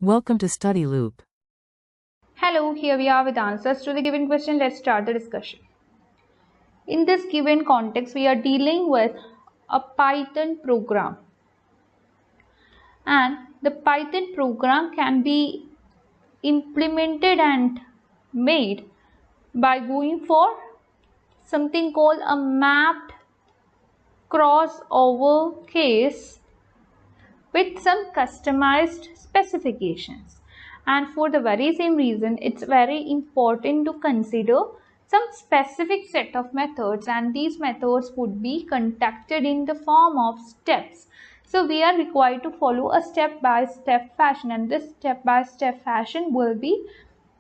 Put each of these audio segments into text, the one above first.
Welcome to Study Loop. Hello, here we are with answers to the given question. Let's start the discussion. In this given context, we are dealing with a Python program. And the Python program can be implemented and made by going for something called a mapped crossover case with some customized specifications. And for the very same reason, it's very important to consider some specific set of methods, and these methods would be conducted in the form of steps. So we are required to follow a step-by-step fashion, and this step-by-step fashion will be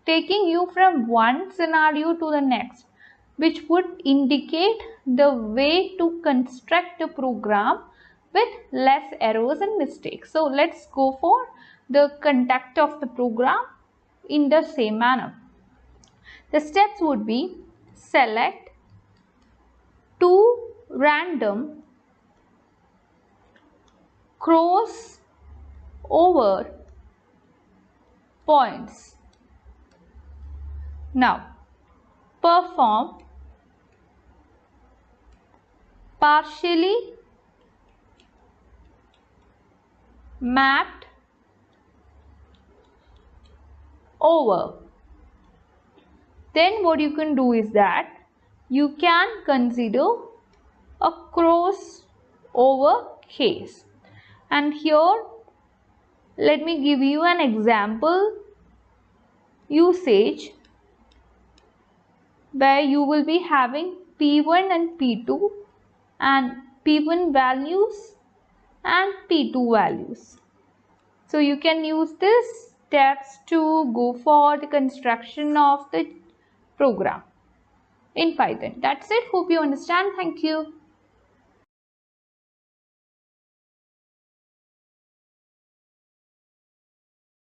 taking you from one scenario to the next, which would indicate the way to construct a program with less errors and mistakes. So let's go for the conduct of the program in the same manner. The steps would be: select two random cross over points. Now perform partially mapped over. Then what you can do is that you can consider a crossover case. And here let me give you an example usage where you will be having P1 and P2 and P1 values and P2 values. So you can use these steps to go for the construction of the program in Python. That's it. Hope you understand. Thank you.